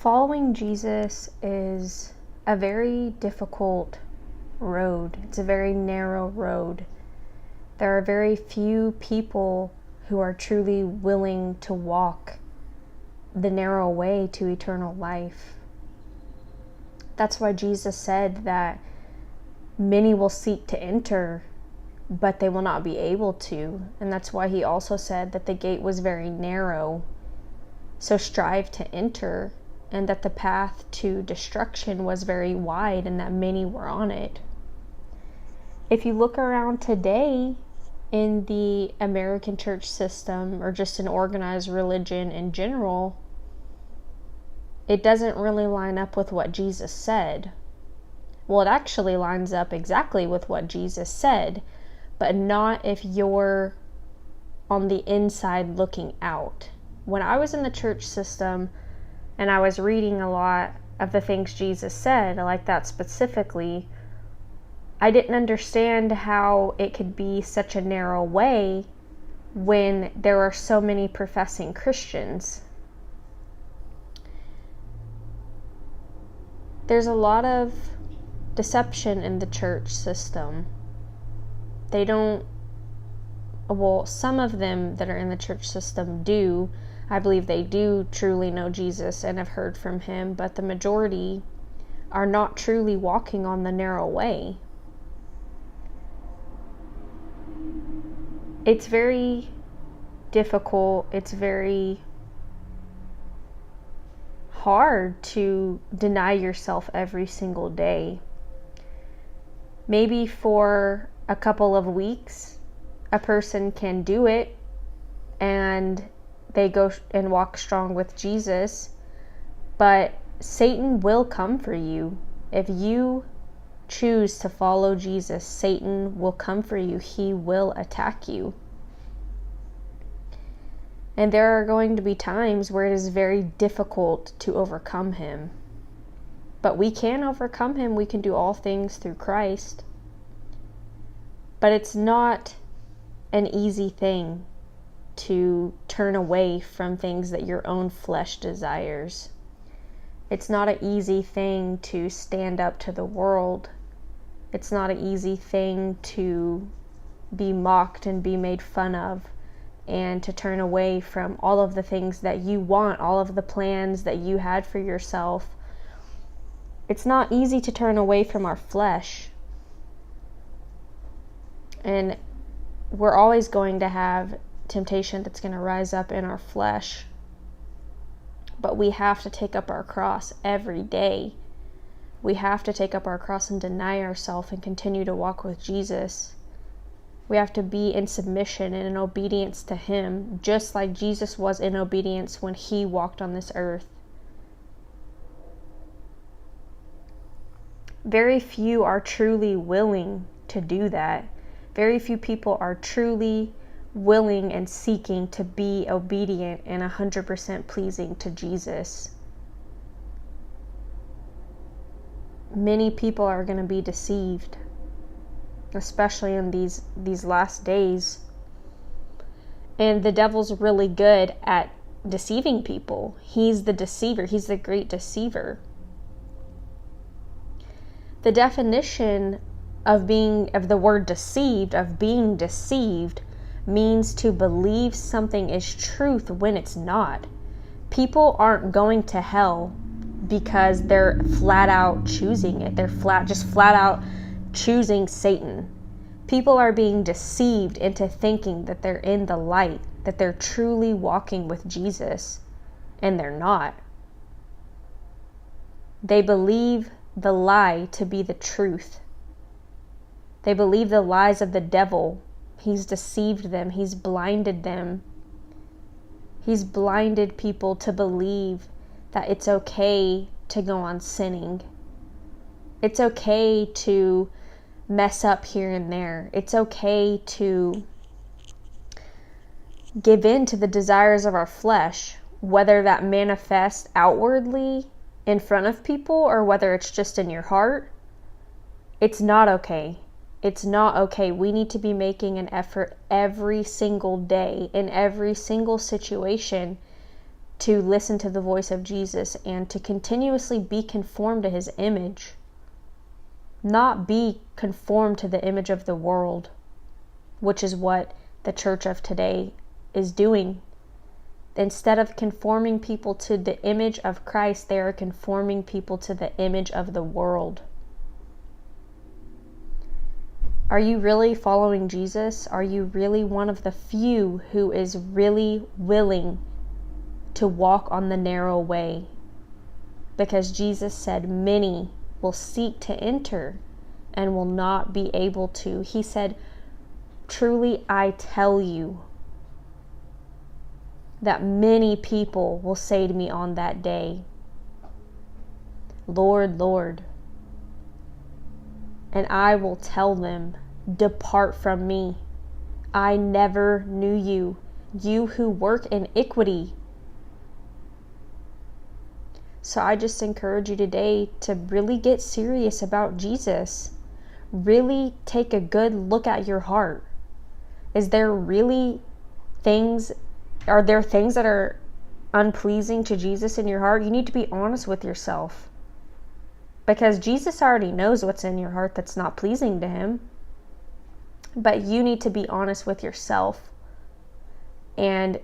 Following Jesus is a very difficult road. It's a very narrow road. There are very few people who are truly willing to walk the narrow way to eternal life. That's why Jesus said that many will seek to enter, but they will not be able to. And that's why he also said that the gate was very narrow. So strive to enter, and that the path to destruction was very wide and that many were on it. If you look around today in the American church system, or just an organized religion in general, it doesn't really line up with what Jesus said. Well, it actually lines up exactly with what Jesus said, but not if you're on the inside looking out. When I was in the church system, and I was reading a lot of the things Jesus said, like that specifically, I didn't understand how it could be such a narrow way when there are so many professing Christians. There's a lot of deception in the church system. Some of them that are in the church system do. I believe they do truly know Jesus and have heard from him, but the majority are not truly walking on the narrow way. It's very difficult. It's very hard to deny yourself every single day. Maybe for a couple of weeks, a person can do it and they go and walk strong with Jesus, but Satan will come for you. If you choose to follow Jesus, Satan will come for you. He will attack you. And there are going to be times where it is very difficult to overcome him. But we can overcome him. We can do all things through Christ. But it's not an easy thing to turn away from things that your own flesh desires. It's not an easy thing to stand up to the world. It's not an easy thing to be mocked and be made fun of, and to turn away from all of the things that you want, all of the plans that you had for yourself. It's not easy to turn away from our flesh. And we're always going to have temptation that's going to rise up in our flesh. But we have to take up our cross every day. We have to take up our cross and deny ourselves and continue to walk with Jesus. We have to be in submission and in obedience to him, just like Jesus was in obedience when he walked on this earth. Very few are truly willing to do that. Very few people are truly willing and seeking to be obedient and 100% pleasing to Jesus. Many people are going to be deceived, especially in these last days. And the devil's really good at deceiving people. He's the deceiver. He's the great deceiver. The definition of the word deceived, of being deceived, means to believe something is truth when it's not. People aren't going to hell because they're flat out choosing it. They're flat out choosing Satan. People are being deceived into thinking that they're in the light, that they're truly walking with Jesus, and they're not. They believe the lie to be the truth. They believe the lies of the devil. He's deceived them. He's blinded them. He's blinded people to believe that it's okay to go on sinning. It's okay to mess up here and there. It's okay to give in to the desires of our flesh, whether that manifests outwardly in front of people or whether it's just in your heart. It's not okay. It's not okay. We need to be making an effort every single day, in every single situation, to listen to the voice of Jesus and to continuously be conformed to his image, not be conformed to the image of the world, which is what the church of today is doing. Instead of conforming people to the image of Christ, they are conforming people to the image of the world. Are you really following Jesus? Are you really one of the few who is really willing to walk on the narrow way? Because Jesus said many will seek to enter and will not be able to. He said, truly I tell you that many people will say to me on that day, Lord, Lord. And I will tell them, depart from me. I never knew you, you who work iniquity. So I just encourage you today to really get serious about Jesus. Really take a good look at your heart. Is there really are there things that are unpleasing to Jesus in your heart? You need to be honest with yourself. Because Jesus already knows what's in your heart that's not pleasing to him. But you need to be honest with yourself. And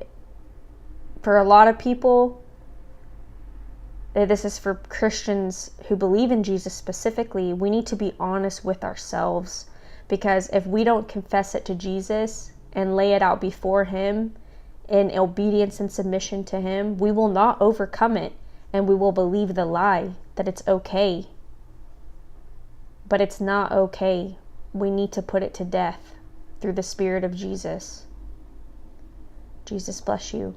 for a lot of people, this is for Christians who believe in Jesus specifically, we need to be honest with ourselves. Because if we don't confess it to Jesus and lay it out before him in obedience and submission to him, we will not overcome it, and we will believe the lie that it's okay. But it's not okay. We need to put it to death through the Spirit of Jesus. Jesus bless you.